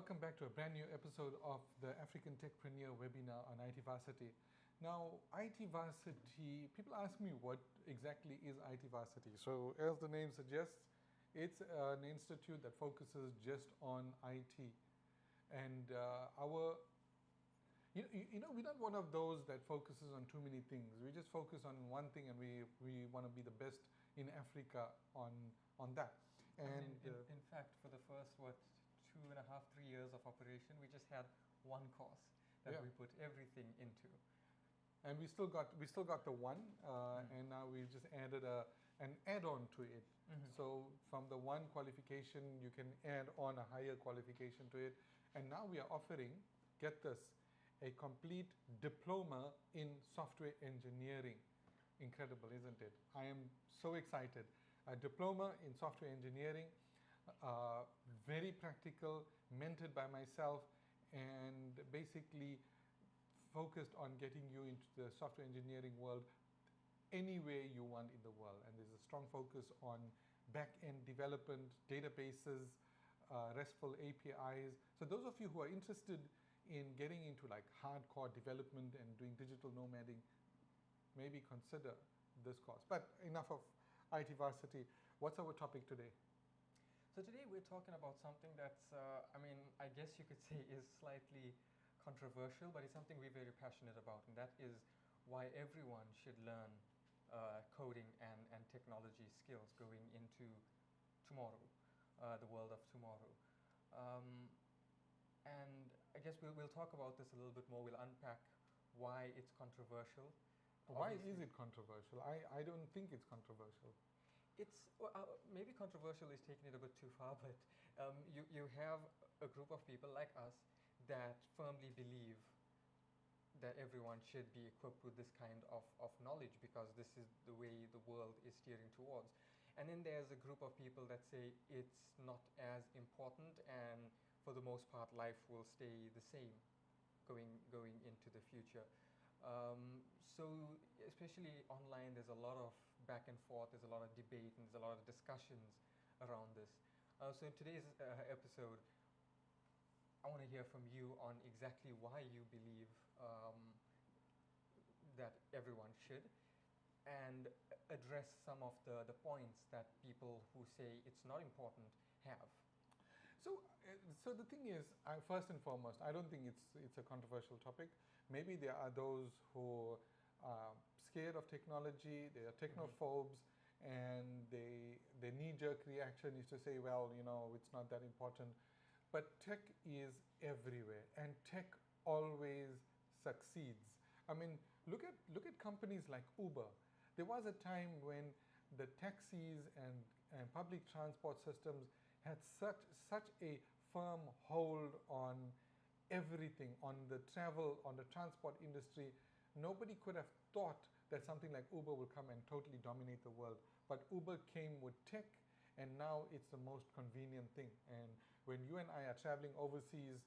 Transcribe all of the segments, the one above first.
welcome back to a brand new episode of the African Techpreneur webinar on IT Varsity. Now, IT Varsity, people ask me what exactly is IT Varsity. So as the name suggests, it's an institute that focuses just on IT. And we're not one of those that focuses on too many things. We just focus on one thing, and we want to be the best in Africa on that. And in fact, for the first 2.5, 3 years of operation, we just had one course that we put everything into. And we still got the one, and now we've just added an add-on to it. So from the one qualification, you can add on a higher qualification to it. And now we are offering, get this, a complete diploma in software engineering. Incredible, isn't it? I am so excited. A diploma in software engineering, very practical, mentored by myself, and basically focused on getting you into the software engineering world anywhere you want in the world. And there's a strong focus on back-end development, databases, RESTful APIs. So those of you who are interested in getting into like hardcore development and doing digital nomading, maybe consider this course. But enough of IT Varsity. What's our topic today? So today we're talking about something that's, I guess you could say is slightly controversial, but it's something we're very passionate about, and that is why everyone should learn coding and technology skills going into tomorrow, the world of tomorrow. And I guess we'll talk about this a little bit more. We'll unpack why it's controversial. Why is it controversial? I don't think it's controversial. It's maybe controversial is taking it a bit too far, but you have a group of people like us that firmly believe that everyone should be equipped with this kind of knowledge because this is the way the world is steering towards. And then there's a group of people that say it's not as important, and for the most part life will stay the same going into the future. So especially online, there's a lot of back and forth, there's a lot of debate, and there's a lot of discussions around this. So in today's episode, I want to hear from you on exactly why you believe that everyone should, and address some of the points that people who say it's not important have. So the thing is, first and foremost, I don't think it's a controversial topic. Maybe there are those who are scared of technology, they are technophobes, and their knee-jerk reaction is to say, well, it's not that important. But tech is everywhere, and tech always succeeds. I mean, look at companies like Uber. There was a time when the taxis and public transport systems had such a firm hold on everything, on the travel, on the transport industry. Nobody could have thought that something like Uber will come and totally dominate the world. But Uber came with tech, and now it's the most convenient thing. And when you and I are traveling overseas,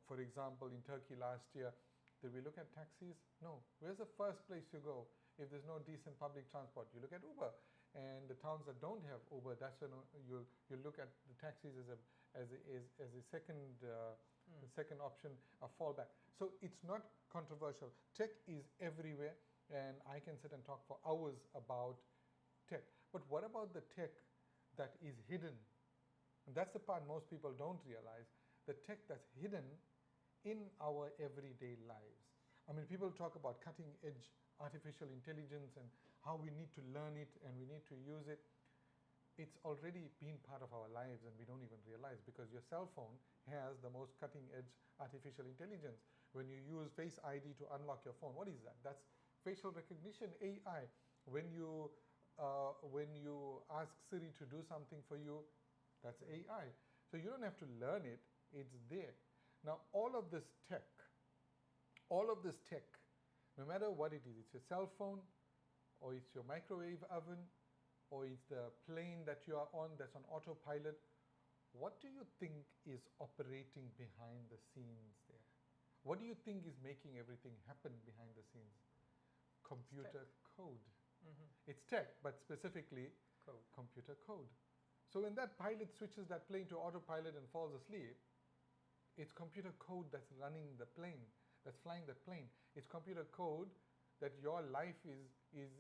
for example, in Turkey last year, did we look at taxis? No. Where's the first place you go if there's no decent public transport? You look at Uber. And the towns that don't have Uber, that's when you look at the taxis as a second second option, a fallback. So it's not controversial. Tech is everywhere, and I can sit and talk for hours about tech. But what about the tech that is hidden? And that's the part most people don't realize. The tech that's hidden in our everyday lives. I mean, people talk about cutting edge artificial intelligence and how we need to learn it and we need to use it. It's already been part of our lives and we don't even realize, because your cell phone has the most cutting edge artificial intelligence. When you use Face ID to unlock your phone, what is that? That's facial recognition, AI. When you ask Siri to do something for you, that's AI. So you don't have to learn it, it's there. Now all of this tech, no matter what it is, it's your cell phone, or it's your microwave oven, or it's the plane that you are on that's on autopilot, what do you think is operating behind the scenes there? What do you think is making everything happen behind the scenes? Computer code. It's tech, but specifically computer code. So when that pilot switches that plane to autopilot and falls asleep, It's computer code that's running the plane, that's flying the plane. It's computer code that your life is in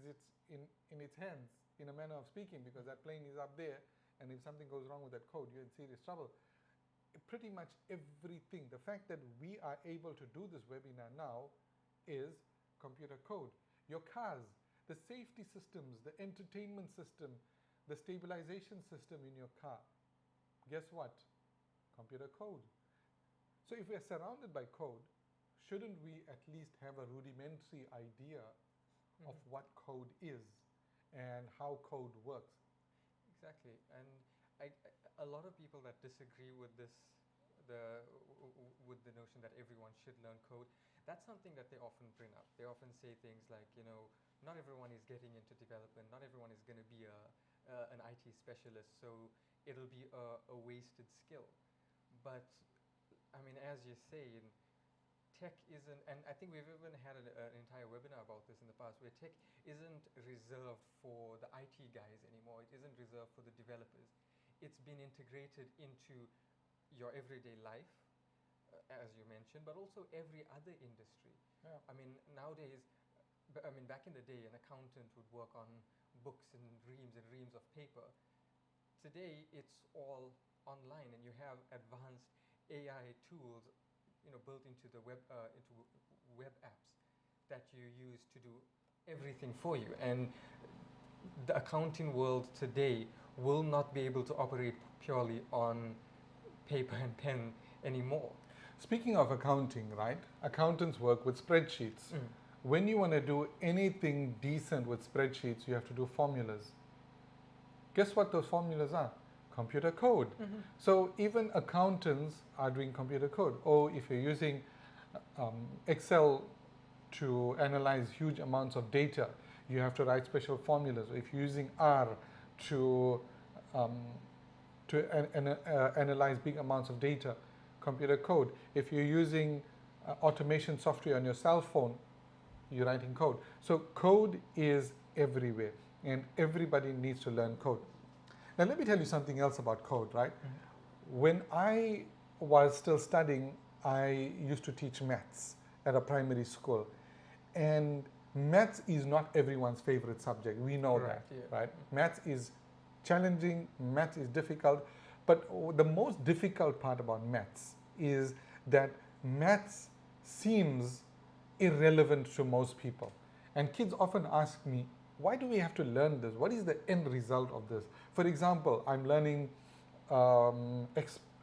its hands, in a manner of speaking, because that plane is up there, and if something goes wrong with that code, you're in serious trouble. Pretty much everything. The fact that we are able to do this webinar now is computer code. Your cars, the safety systems, the entertainment system, the stabilization system in your car. Guess what? Computer code. So if we're surrounded by code, shouldn't we at least have a rudimentary idea of what code is and how code works? Exactly. And a lot of people that disagree with this, with the notion that everyone should learn code, that's something that they often bring up. They often say things like, not everyone is getting into development, not everyone is going to be an IT specialist, so it'll be a wasted skill. But I mean, as you say, tech isn't, and I think we've even had an entire webinar about this in the past, where tech isn't reserved for the IT guys anymore. It isn't reserved for the developers. It's been integrated into your everyday life, as you mentioned, but also every other industry. Yeah. I mean, nowadays, back in the day, an accountant would work on books and reams of paper. Today, it's all online, and you have advanced AI tools, built into the web apps that you use to do everything for you. And the accounting world today will not be able to operate purely on paper and pen anymore. Speaking of accounting, right? Accountants work with spreadsheets. When you want to do anything decent with spreadsheets, you have to do formulas. Guess what those formulas are? Computer code. So even accountants are doing computer code. Or if you're using Excel to analyze huge amounts of data, you have to write special formulas. Or if you're using R to analyze big amounts of data, computer code. If you're using automation software on your cell phone, you're writing code. So code is everywhere, and everybody needs to learn code. Now let me tell you something else about code, right? When I was still studying, I used to teach maths at a primary school. And maths is not everyone's favorite subject. We know that, right? Maths is challenging, maths is difficult. But the most difficult part about maths is that maths seems irrelevant to most people. And kids often ask me, why do we have to learn this? What is the end result of this? For example, I'm learning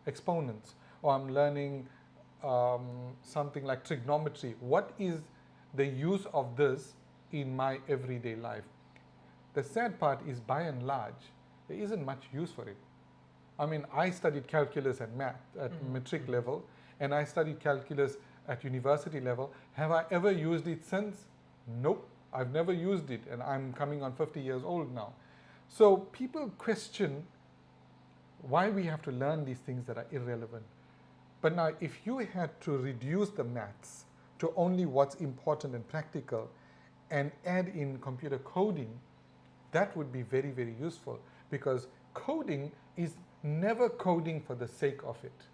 exponents, or I'm learning something like trigonometry. What is the use of this in my everyday life? The sad part is, by and large, there isn't much use for it. I mean, I studied calculus and math at matric level, and I studied calculus at university level. Have I ever used it since? Nope, I've never used it, and I'm coming on 50 years old now. So people question why we have to learn these things that are irrelevant. But now, if you had to reduce the maths to only what's important and practical and add in computer coding, that would be very, very useful, because coding is never coding for the sake of it.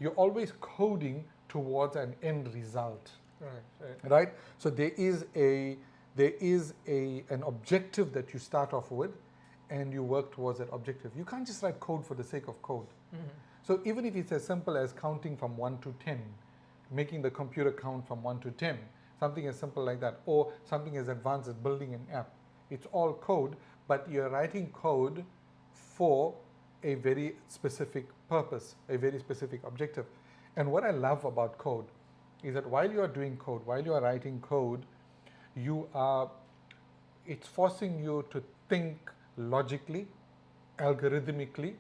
You're always coding towards an end result. Right? So there is an objective that you start off with, and you work towards that objective. You can't just write code for the sake of code. So even if it's as simple as counting from 1 to 10, making the computer count from 1 to 10, something as simple like that, or something as advanced as building an app, it's all code, but you're writing code for a very specific purpose, a very specific objective. And what I love about code is that while you are doing code, while you are writing code, it's forcing you to think logically, algorithmically.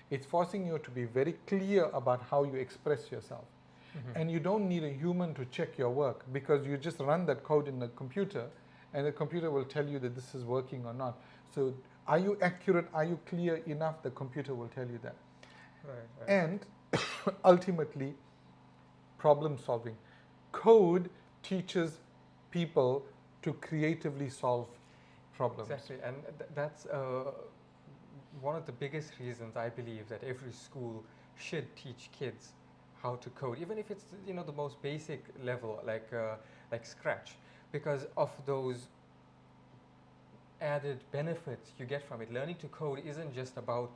It's forcing you to be very clear about how you express yourself. And you don't need a human to check your work, because you just run that code in the computer, and the computer will tell you that this is working or not. So are you accurate? Are you clear enough? The computer will tell you that. And ultimately, problem solving. Code teaches people to creatively solve problems. Exactly, and that's one of the biggest reasons I believe that every school should teach kids how to code, even if it's the most basic level, like Scratch, because of those added benefits you get from it. Learning to code isn't just about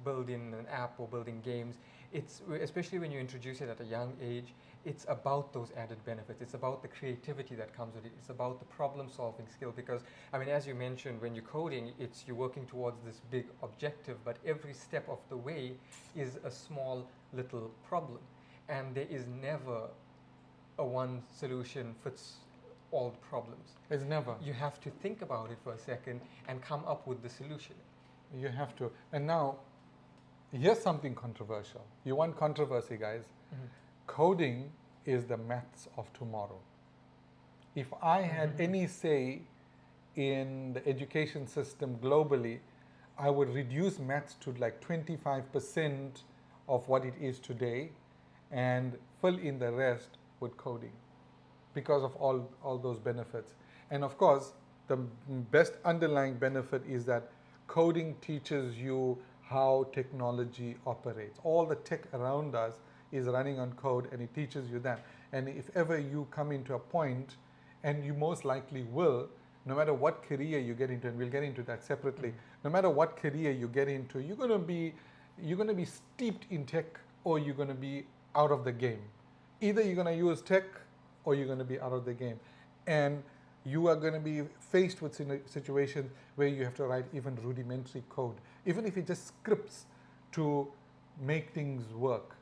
building an app or building games. It's especially when you introduce it at a young age, it's about those added benefits. It's about the creativity that comes with it. It's about the problem-solving skill. Because I mean, as you mentioned, when you're coding, you're working towards this big objective, but every step of the way is a small little problem, and there is never a one solution fits all the problems. It's never. You have to think about it for a second and come up with the solution. You have to. And now, here's something controversial. You want controversy, guys? Mm-hmm. Coding is the maths of tomorrow. If I had any say in the education system globally, I would reduce maths to like 25% of what it is today and fill in the rest with coding because of all those benefits. And of course, the best underlying benefit is that coding teaches you how technology operates. All the tech around us is running on code, and it teaches you that. And if ever you come into a point, and you most likely will, no matter what career you get into, and we'll get into that separately, no matter what career you get into, you're going to be steeped in tech, or you're going to be out of the game. Either you're going to use tech, or you're going to be out of the game. And you are going to be faced with situations where you have to write even rudimentary code, even if it just scripts to make things work.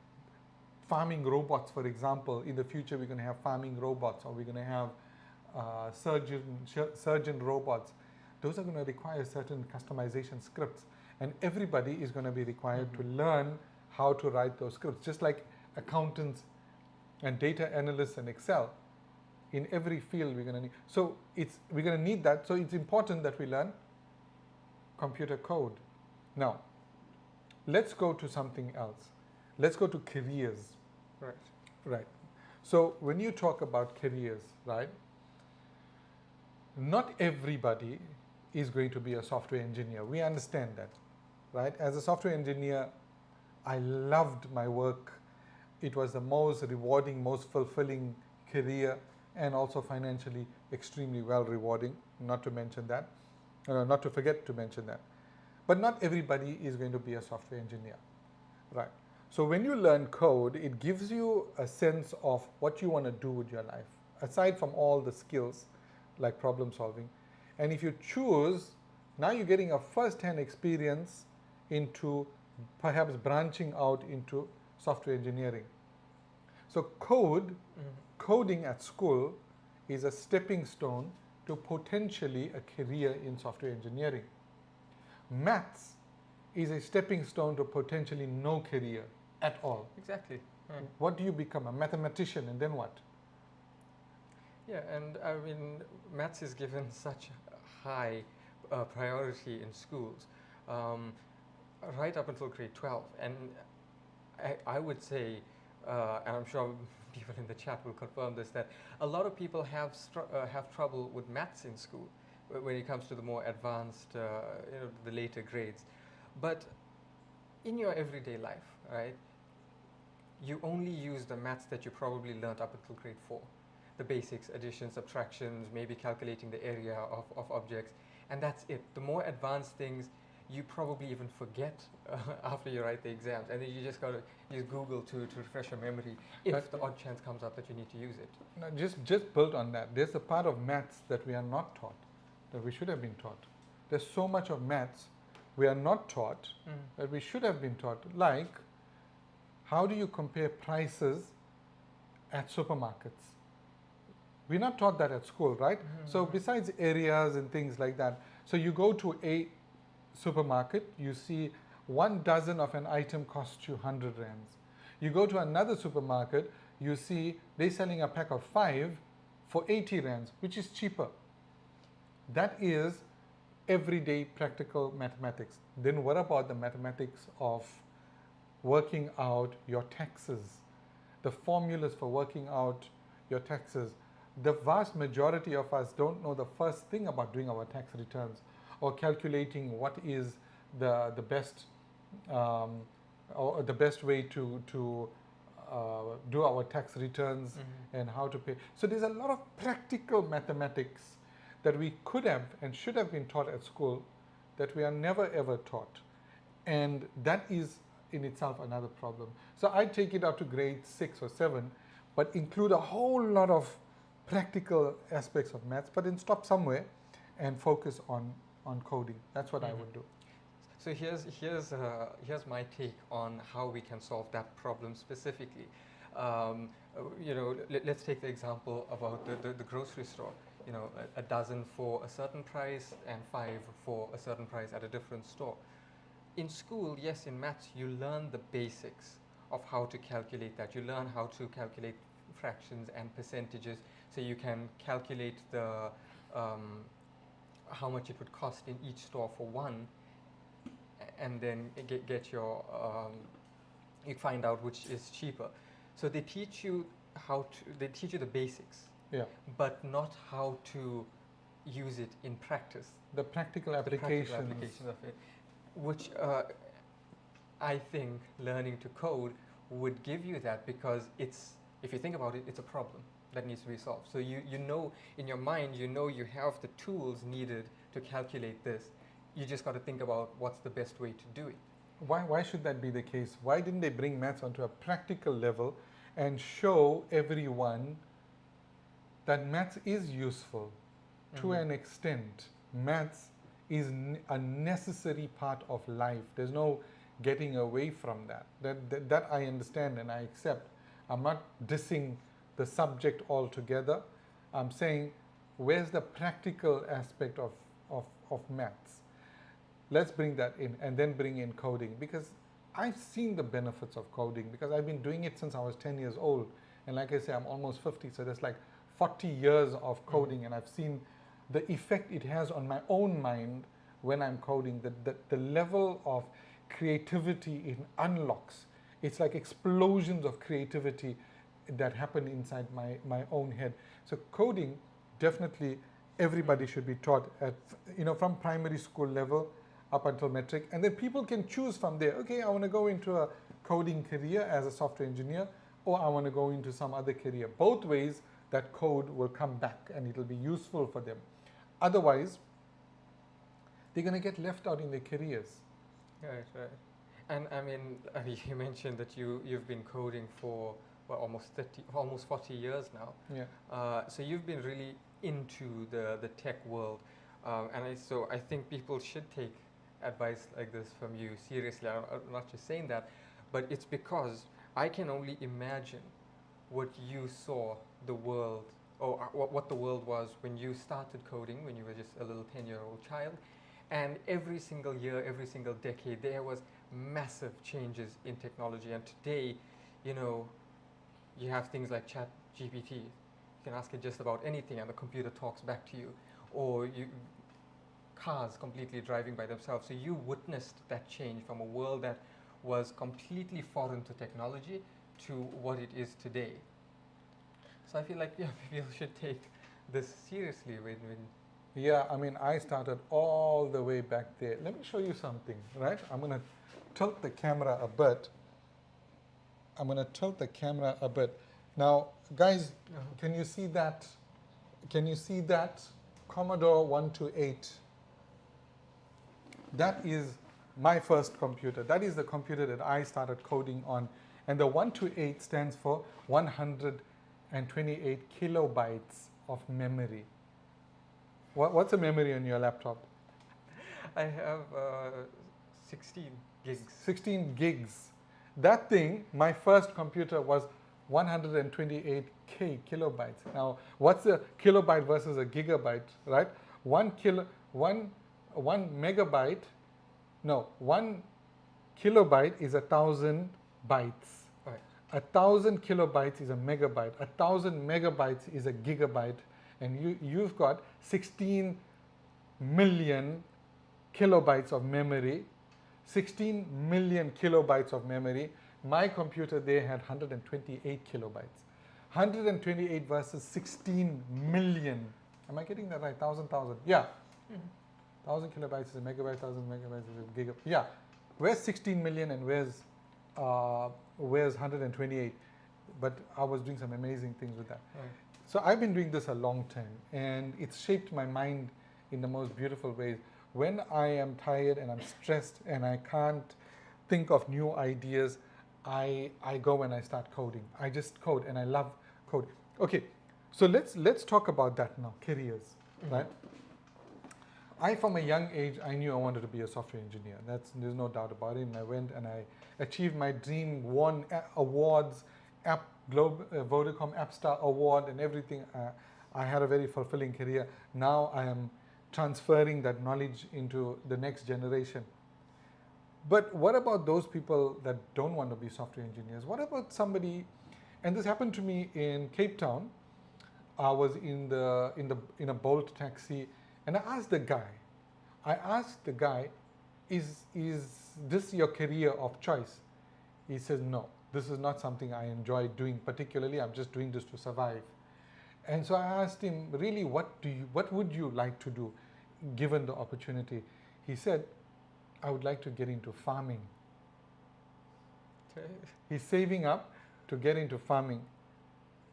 Farming robots, for example, in the future we're going to have farming robots, or we're going to have surgeon robots. Those are going to require certain customization scripts, and everybody is going to be required to learn how to write those scripts, just like accountants and data analysts and Excel. In every field we're going to need. So we're going to need that. So it's important that we learn computer code. Now, let's go to something else. Let's go to careers. Right. Right. So when you talk about careers, right, not everybody is going to be a software engineer. We understand that, right? As a software engineer, I loved my work. It was the most rewarding, most fulfilling career, and also financially extremely well rewarding, not to forget to mention that. But not everybody is going to be a software engineer, right? So when you learn code, it gives you a sense of what you want to do with your life, aside from all the skills like problem solving. And if you choose, now you're getting a first-hand experience into perhaps branching out into software engineering. So coding at school is a stepping stone to potentially a career in software engineering. Maths is a stepping stone to potentially no career at all. Exactly. What do you become? A mathematician, and then what? Yeah, and I mean, maths is given such a high priority in schools, right up until grade 12. And I would say, and I'm sure people in the chat will confirm this, that a lot of people have trouble with maths in school when it comes to the more advanced, the later grades. But in your everyday life, right, you only use the maths that you probably learned up until grade 4. The basics, addition, subtractions, maybe calculating the area of objects, and that's it. The more advanced things, you probably even forget after you write the exams, and then you just got to use Google to refresh your memory if the odd chance comes up that you need to use it. Now just build on that. There's a part of maths that we are not taught, that we should have been taught. There's so much of maths we are not taught that we should have been taught, like how do you compare prices at supermarkets? We're not taught that at school, right? So besides areas and things like that, so you go to a supermarket, you see 1 dozen of an item costs you 100 rands. You go to another supermarket, you see they're selling a pack of 5 for 80 rands, which is cheaper. That is everyday practical mathematics. Then what about the mathematics of working out your taxes? The formulas for working out your taxes. The vast majority of us don't know the first thing about doing our tax returns, or calculating what is the best or the best way to do our tax returns and how to pay. So there's a lot of practical mathematics that we could have and should have been taught at school that we are never ever taught. And that is in itself another problem. So I take it up to grade 6 or 7, but include a whole lot of practical aspects of maths, but then stop somewhere and focus on coding. That's what I would do. So here's my take on how we can solve that problem specifically. Let's take the example about the grocery store. A dozen for a certain price and 5 for a certain price at a different store. In school, yes, in maths, you learn the basics of how to calculate that. You learn how to calculate fractions and percentages, so you can calculate the how much it would cost in each store for one, and then get your you find out which is cheaper. So they teach you the basics, but not how to use it in practice. The practical applications of it, which I think learning to code would give you that, because if you think about it, it's a problem that needs to be solved. So you know in your mind, you have the tools needed to calculate this. You just got to think about what's the best way to do it. Why should that be the case? Why didn't they bring maths onto a practical level and show everyone that maths is useful to an extent? Maths is a necessary part of life. There's no getting away from that. That I understand and I accept. I'm not dissing the subject altogether. I'm saying, where's the practical aspect of maths? Let's bring that in, and then bring in coding, because I've seen the benefits of coding, because I've been doing it since I was 10 years old. And like I say, I'm almost 50, so there's like 40 years of coding, and I've seen the effect it has on my own mind when I'm coding. The level of creativity it unlocks. It's like explosions of creativity that happen inside my own head. So coding, definitely everybody should be taught at, from primary school level up until metric, and then people can choose from there. Okay, I want to go into a coding career as a software engineer, or I want to go into some other career. Both ways, that code will come back and it'll be useful for them. Otherwise, they're going to get left out in their careers. Right. And I mean, you mentioned that you've been coding for almost 40 years now. Yeah. So you've been really into the tech world, so I think people should take advice like this from you seriously. I'm not just saying that, but it's because I can only imagine what you saw the world, or what the world was when you started coding, when you were just a little 10-year-old child. And every single year, every single decade, there was massive changes in technology. And today, you have things like ChatGPT. You can ask it just about anything and the computer talks back to you. Or cars completely driving by themselves. So you witnessed that change from a world that was completely foreign to technology to what it is today. So I feel like people should take this seriously when Yeah, I mean, I started all the way back there. Let me show you something, right? I'm going to tilt the camera a bit. Now, guys, can you see that? Can you see that? Commodore 128. That is my first computer. That is the computer that I started coding on. And the 128 stands for 128 kilobytes of memory. What's the memory on your laptop? I have 16 gigs. 16 gigs. That thing, my first computer, was 128 kilobytes. Now, what's a kilobyte versus a gigabyte, right? One kilobyte is 1,000 bytes. Right. 1,000 kilobytes is a megabyte. 1,000 megabytes is a gigabyte. And you've got 16 million kilobytes of memory. 16 million kilobytes of memory. My computer there had 128 kilobytes. 128 versus 16 million. Am I getting that right? 1,000. Yeah. 1,000 kilobytes is a megabyte, 1,000 megabytes is a gigabyte. Yeah. Where's 16 million and where's weighs 128, but I was doing some amazing things with that. Right. So I've been doing this a long time, and it's shaped my mind in the most beautiful ways. When I am tired and I'm stressed and I can't think of new ideas, I go and I start coding. I just code, and I love code. Okay, so let's talk about that now. Careers, right? I, from a young age, I knew I wanted to be a software engineer. There's no doubt about it. And I went and I achieved my dream, won awards, Vodacom App Star Award and everything. I had a very fulfilling career. Now I am transferring that knowledge into the next generation. But what about those people that don't want to be software engineers? What about somebody, and this happened to me in Cape Town. I was in a Bolt taxi, and I asked the guy, is this your career of choice? He says, no, this is not something I enjoy doing particularly. I'm just doing this to survive. And so I asked him, really, what would you like to do given the opportunity? He said, I would like to get into farming. Okay. He's saving up to get into farming.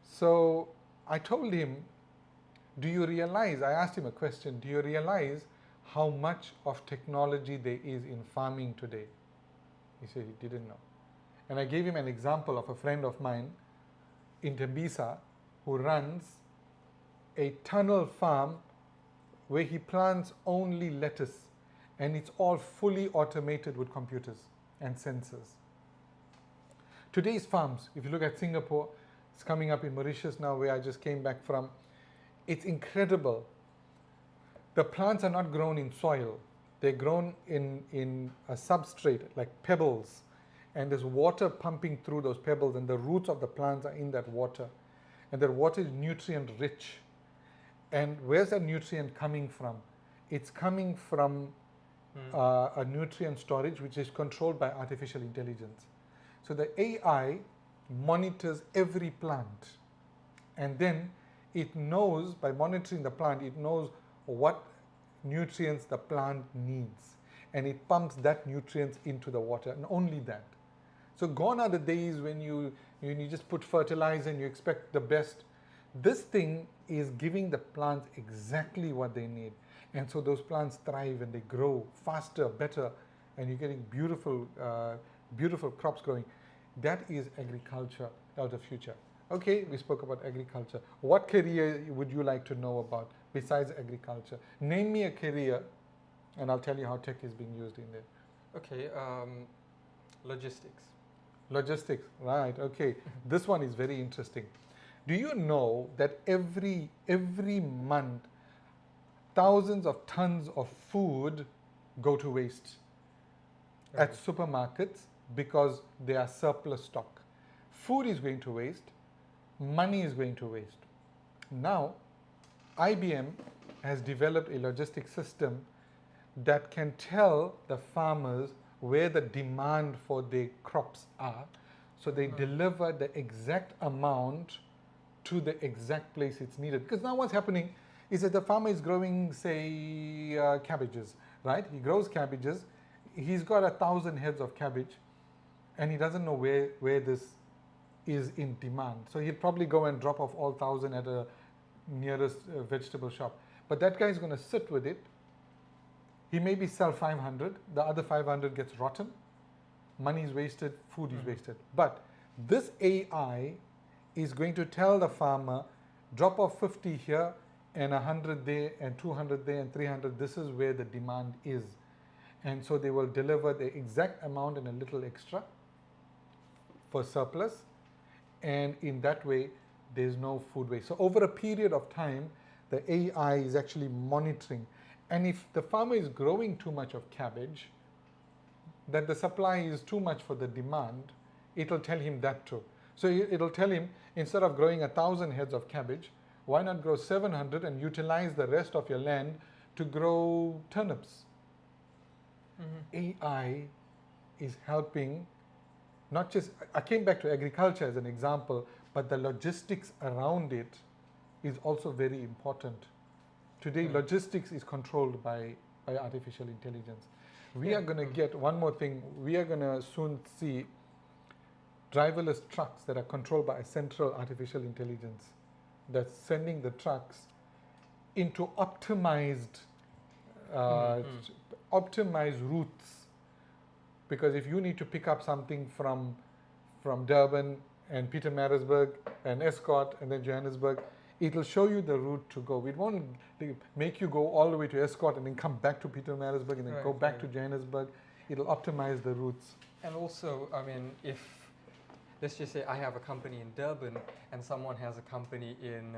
So I told him, do you realize, I asked him a question, do you realize how much of technology there is in farming today? He said he didn't know. And I gave him an example of a friend of mine in Tembisa who runs a tunnel farm where he plants only lettuce, and it's all fully automated with computers and sensors. Today's farms, if you look at Singapore, it's coming up in Mauritius now where I just came back from, it's incredible. The plants are not grown in soil. They're grown in a substrate, like pebbles, and there's water pumping through those pebbles, and the roots of the plants are in that water. And that water is nutrient rich. And where's that nutrient coming from? It's coming from a nutrient storage which is controlled by artificial intelligence. So the AI monitors every plant, and then it knows, by monitoring the plant, it knows what nutrients the plant needs, and it pumps that nutrients into the water, and only that. So gone are the days when you just put fertilizer and you expect the best. This thing is giving the plants exactly what they need, and so those plants thrive and they grow faster, better, and you're getting beautiful, beautiful crops growing. That is agriculture of the future. Okay, we spoke about agriculture. What career would you like to know about besides agriculture? Name me a career, and I'll tell you how tech is being used in there. Okay, logistics. Logistics, right, okay. This one is very interesting. Do you know that every month, thousands of tons of food go to waste at supermarkets because they are surplus stock? Food is going to waste, money is going to waste. Now, IBM has developed a logistics system that can tell the farmers where the demand for their crops are, so they deliver the exact amount to the exact place it's needed. Because now what's happening is that the farmer is growing, say, cabbages, right? He grows cabbages, he's got 1,000 heads of cabbage, and he doesn't know where this is in demand. So he'll probably go and drop off all 1,000 at a nearest vegetable shop. But that guy is going to sit with it. He maybe sell 500, the other 500 gets rotten, money is wasted, food is wasted. But this AI is going to tell the farmer, drop off 50 here and 100 there and 200 there and 300, this is where the demand is. And so they will deliver the exact amount and a little extra for surplus, and in that way there's no food waste. So over a period of time, the AI is actually monitoring. And if the farmer is growing too much of cabbage, that the supply is too much for the demand, it'll tell him that too. So it'll tell him, instead of growing 1,000 heads of cabbage, why not grow 700 and utilize the rest of your land to grow turnips? AI is helping, not just, I came back to agriculture as an example, but the logistics around it is also very important. Today, logistics is controlled by artificial intelligence. We are going to get one more thing. We are going to soon see driverless trucks that are controlled by a central artificial intelligence that's sending the trucks into optimized optimized routes. Because if you need to pick up something from Durban and Pietermaritzburg and Escort and then Johannesburg, it'll show you the route to go. It won't make you go all the way to Escort and then come back to Pietermaritzburg and then go back to Johannesburg. It'll optimize the routes. And also, I mean, if, let's just say I have a company in Durban and someone has a company in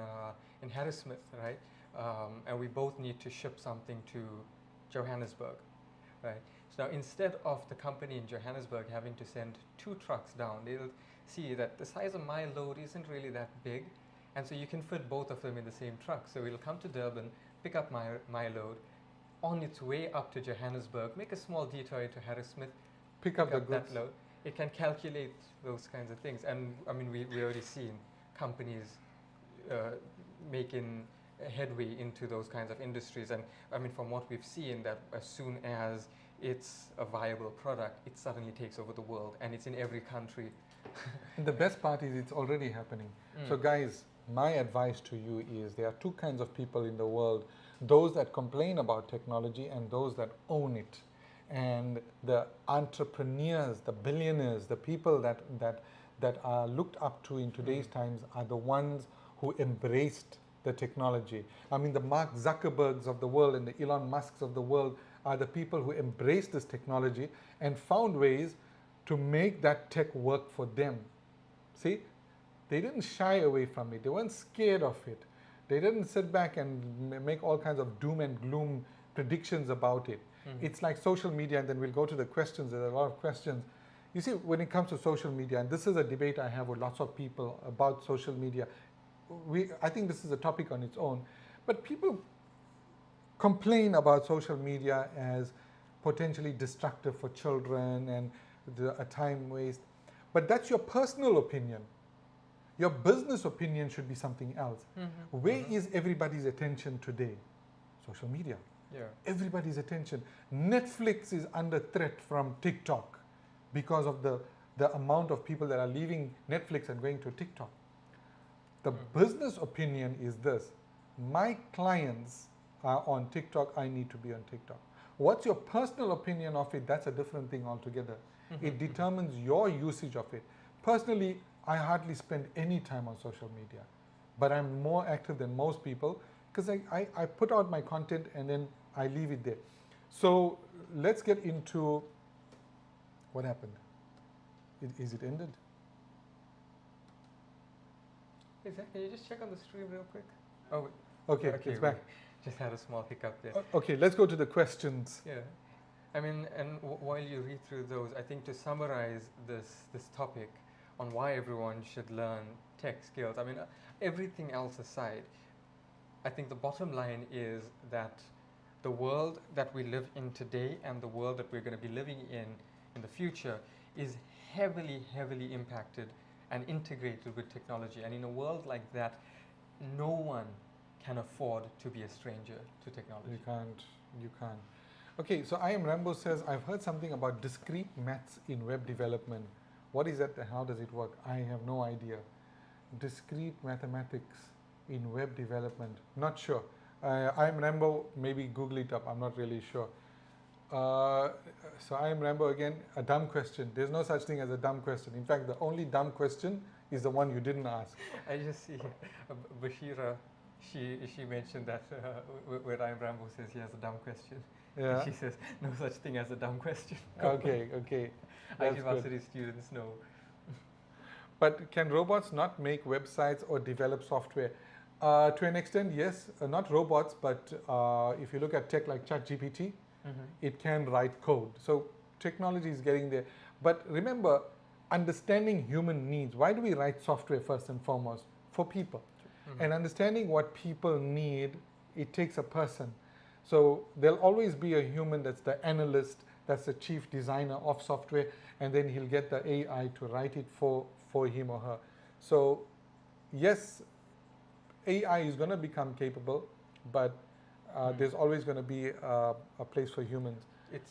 Harrismith, right? And we both need to ship something to Johannesburg, right? So now instead of the company in Johannesburg having to send 2 trucks down, they'll see that the size of my load isn't really that big, and so you can fit both of them in the same truck. So it'll come to Durban, pick up my load, on its way up to Johannesburg, make a small detour into Harrismith, pick up that load. It can calculate those kinds of things. And I mean, we already seen companies making headway into those kinds of industries. And I mean, from what we've seen, that as soon as it's a viable product, it suddenly takes over the world, and it's in every country. And the best part is it's already happening. So guys, my advice to you is there are 2 kinds of people in the world: those that complain about technology and those that own it. And the entrepreneurs, the billionaires, the people that are looked up to in today's times are the ones who embraced the technology. I mean, the Mark Zuckerbergs of the world and the Elon Musks of the world are the people who embraced this technology and found ways to make that tech work for them. See, they didn't shy away from it. They weren't scared of it. They didn't sit back and make all kinds of doom and gloom predictions about it. It's like social media, and then we'll go to the questions. There are a lot of questions. You see, when it comes to social media, and this is a debate I have with lots of people about social media, I think this is a topic on its own, but people complain about social media as potentially destructive for children and a time waste. But that's your personal opinion. Your business opinion should be something else. Where is everybody's attention today? Social media. Yeah. Everybody's attention. Netflix is under threat from TikTok because of the amount of people that are leaving Netflix and going to TikTok. The business opinion is this: my clients are on TikTok, I need to be on TikTok. What's your personal opinion of it? That's a different thing altogether. It determines your usage of it. Personally, I hardly spend any time on social media, but I'm more active than most people because I put out my content and then I leave it there. So let's get into what happened. Is it ended? Can you just check on the stream real quick? Oh, okay, it's back. Just had a small hiccup there. Okay, let's go to the questions. Yeah. I mean, and while you read through those, I think to summarize this topic on why everyone should learn tech skills, I mean, everything else aside, I think the bottom line is that the world that we live in today and the world that we're going to be living in the future is heavily, heavily impacted and integrated with technology. And in a world like that, no one can afford to be a stranger to technology. You can't. Okay, so I Am Rambo says, I've heard something about discrete maths in web development. What is that and how does it work? I have no idea. Discrete mathematics in web development, not sure. I Am Rambo, maybe Google it up, I'm not really sure. So I Am Rambo again, a dumb question. There's no such thing as a dumb question. In fact, the only dumb question is the one you didn't ask. I just see Bashira, she mentioned that where I Am Rambo says he has a dumb question. Yeah. She says, no such thing as a dumb question. Okay. IT varsity students know. But can robots not make websites or develop software? To an extent, yes. Not robots, but if you look at tech like ChatGPT, it can write code. So technology is getting there. But remember, understanding human needs. Why do we write software first and foremost? For people. And understanding what people need, it takes a person. So there'll always be a human that's the analyst, that's the chief designer of software, and then he'll get the AI to write it for him or her. So yes, AI is going to become capable, but there's always going to be a place for humans. It's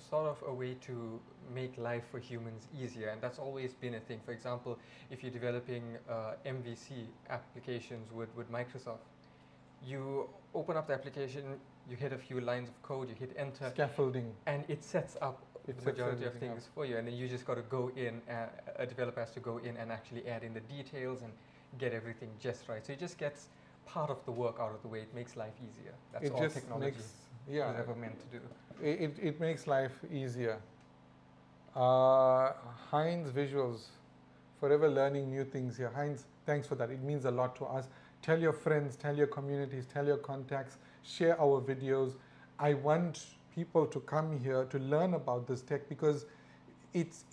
sort of a way to make life for humans easier, and that's always been a thing. For example, if you're developing MVC applications with Microsoft, you open up the application, you hit a few lines of code, you hit enter, Scaffolding. and it sets up the majority of things for you, and then you just got to go in, a developer has to go in and actually add in the details and get everything just right. So it just gets part of the work out of the way. It makes life easier. That's all technology is ever meant to do. It makes life easier. Heinz Visuals, forever learning new things here. Heinz, thanks for that. It means a lot to us. Tell your friends, tell your communities, tell your contacts, share our videos. I want people to come here to learn about this tech because it's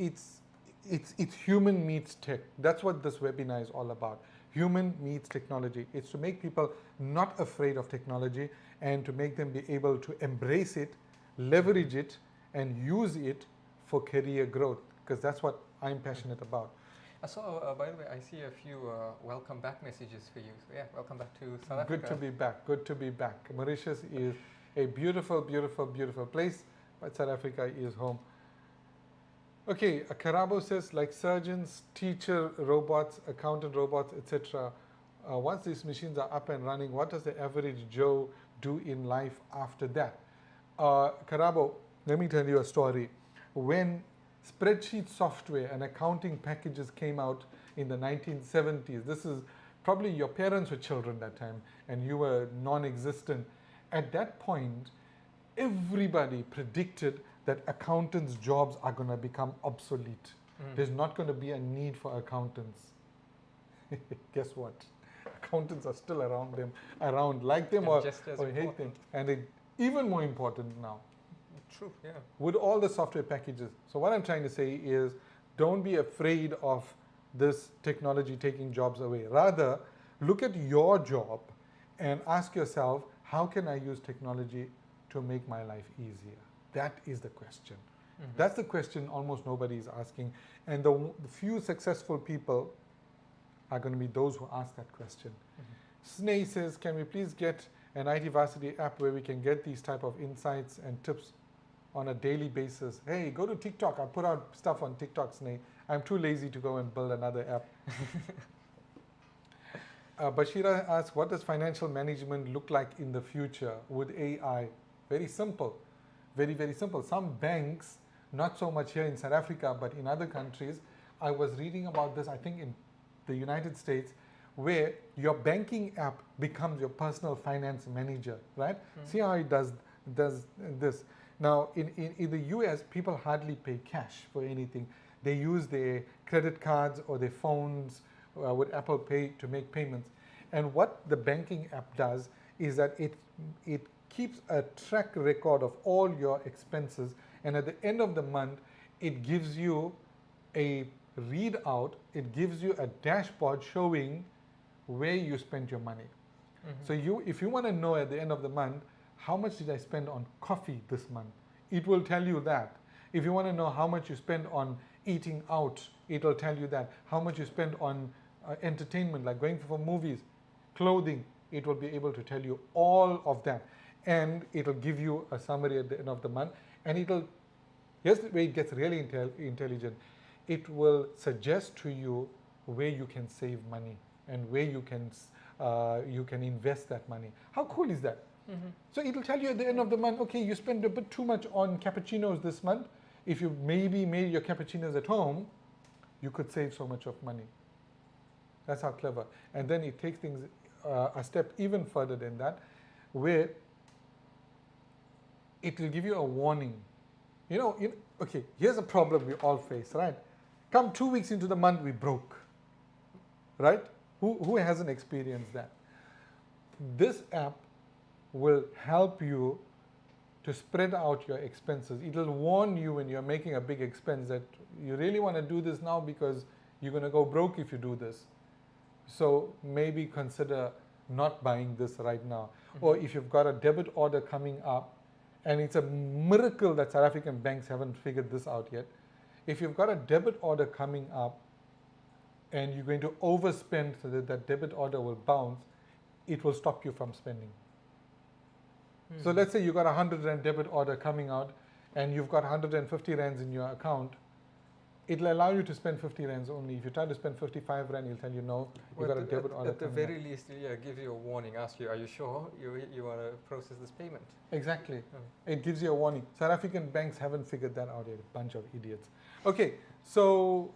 human meets tech. That's what this webinar is all about. Human meets technology. It's to make people not afraid of technology and to make them be able to embrace it, leverage it, and use it for career growth, because that's what I'm passionate about. So, by the way, I see a few welcome back messages for you. So, yeah, welcome back to South Africa. Good to be back. Good to be back. Mauritius is a beautiful, beautiful, beautiful place, but South Africa is home. Okay, Karabo says, like surgeons, teacher robots, accountant robots, etc. Once these machines are up and running, what does the average Joe do in life after that? Karabo, let me tell you a story. When spreadsheet software and accounting packages came out in the 1970s, this is probably your parents were children that time and you were non-existent. At that point, everybody predicted that accountants' jobs are going to become obsolete. There's not going to be a need for accountants. Guess what? Accountants are still around, like them or hate them. And it's even more important now. True, yeah. With all the software packages. So what I'm trying to say is, don't be afraid of this technology taking jobs away. Rather, look at your job and ask yourself, how can I use technology to make my life easier? That is the question. That's the question almost nobody is asking. And the few successful people are going to be those who ask that question. Snay says, can we please get an IT Varsity app where we can get these type of insights and tips on a daily basis? Hey, go to TikTok. I put out stuff on TikTok, Snay. I'm too lazy to go and build another app. Bashira asks, what does financial management look like in the future with AI? Very simple. Very, very simple. Some banks, not so much here in South Africa, but in other countries, I was reading about this, I think in the United States, where your banking app becomes your personal finance manager, right? See how it does this. Now, in the US, people hardly pay cash for anything. They use their credit cards or their phones with Apple Pay to make payments. And what the banking app does is that it keeps a track record of all your expenses, and at the end of the month, it gives you a readout, it gives you a dashboard showing where you spent your money. So if you want to know at the end of the month, how much did I spend on coffee this month? It will tell you that. If you want to know how much you spend on eating out, it will tell you that. How much you spend on entertainment, like going for movies, clothing, it will be able to tell you all of that. And it'll give you a summary at the end of the month. And here's the way it gets really intelligent. It will suggest to you where you can save money and where you can invest that money. How cool is that? So it'll tell you at the end of the month, okay, you spent a bit too much on cappuccinos this month. If you maybe made your cappuccinos at home, you could save so much of money. That's how clever. And then it takes things a step even further than that, where it will give you a warning. Okay, here's a problem we all face, right? Come 2 weeks into the month, we broke, right? Who hasn't experienced that? This app will help you to spread out your expenses. It'll warn you when you're making a big expense that you really want to do this now because you're going to go broke if you do this. So maybe consider not buying this right now. Or if you've got a debit order coming up, and it's a miracle that South African banks haven't figured this out yet. If you've got a debit order coming up and you're going to overspend so that that debit order will bounce, it will stop you from spending. So let's say you got a 100 Rand debit order coming out and you've got 150 rands in your account, it'll allow you to spend 50 rands only. If you try to spend 55 rand, he'll tell you no, you've got a debit order. At the very least, yeah, gives you a warning, ask you, are you sure you want to process this payment? Exactly. It gives you a warning. South African banks haven't figured that out yet, a bunch of idiots. Okay, so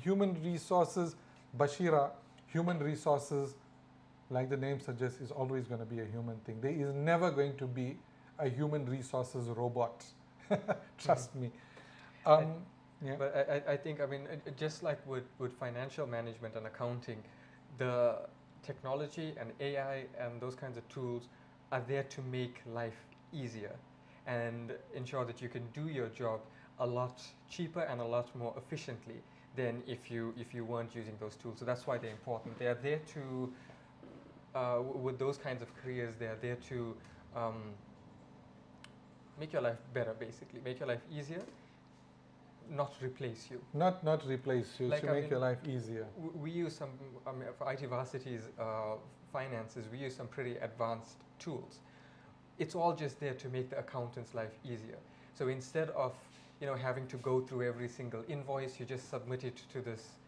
human resources, Bashira, human resources, like the name suggests, is always going to be a human thing. There is never going to be a human resources robot. Trust me. Yeah. But I think, I mean, just like with financial management and accounting, the technology and AI and those kinds of tools are there to make life easier and ensure that you can do your job a lot cheaper and a lot more efficiently than if you weren't using those tools. So that's why they're important. They are there to, with those kinds of careers, they are there to make your life better, basically, make your life easier. Not replace you. Not replace you, like, to make your life easier. We use some, for IT Varsity's finances, we use some pretty advanced tools. It's all just there to make the accountant's life easier. So instead of having to go through every single invoice, you just submit it to this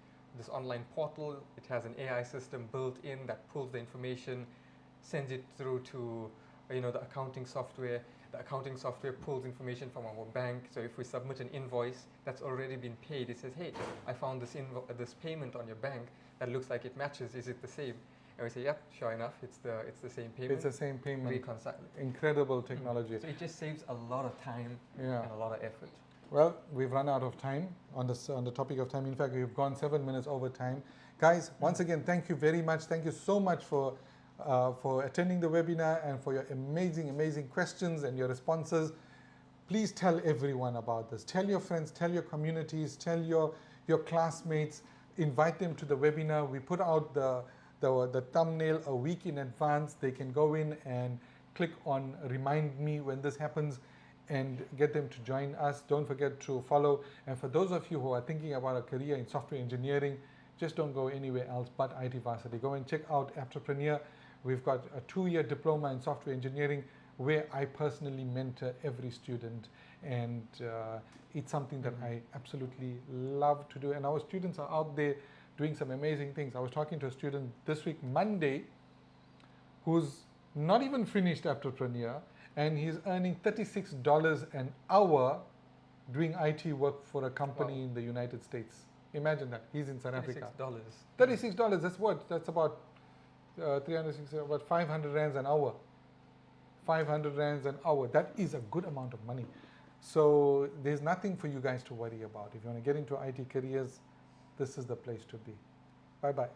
online portal. It has an AI system built in that pulls the information, sends it through to the accounting software. The accounting software pulls information from our bank. So if we submit an invoice that's already been paid, it says, hey, I found this payment on your bank that looks like it matches. Is it the same? And we say, yep, sure enough, it's the same payment. It's the same payment. Reconcile it. Incredible technology. So it just saves a lot of time and a lot of effort. Well, we've run out of time on the topic of time. In fact, we've gone 7 minutes over time. Guys, once again, thank you very much. Thank you so much for attending the webinar and for your amazing questions and your responses. Please tell everyone about this. Tell your friends, tell your communities, tell your classmates, invite them to the webinar. We put out the thumbnail a week in advance. They can go in and click on remind me when this happens and get them to join us. Don't forget to follow. And for those of you who are thinking about a career in software engineering, just don't go anywhere else but IT Varsity. Go and check out Entrepreneur. We've got a 2-year diploma in software engineering where I personally mentor every student, and it's something that I absolutely love to do. And our students are out there doing some amazing things. I was talking to a student this week, Monday, who's not even finished Entrepreneur, and he's earning $36 an hour doing IT work for a company in the United States. Imagine that. He's in South Africa. $36. That's what? That's about 360, about 500 rands an hour. 500 rands an hour. That is a good amount of money. So there's nothing for you guys to worry about. If you want to get into IT careers, this is the place to be. Bye-bye.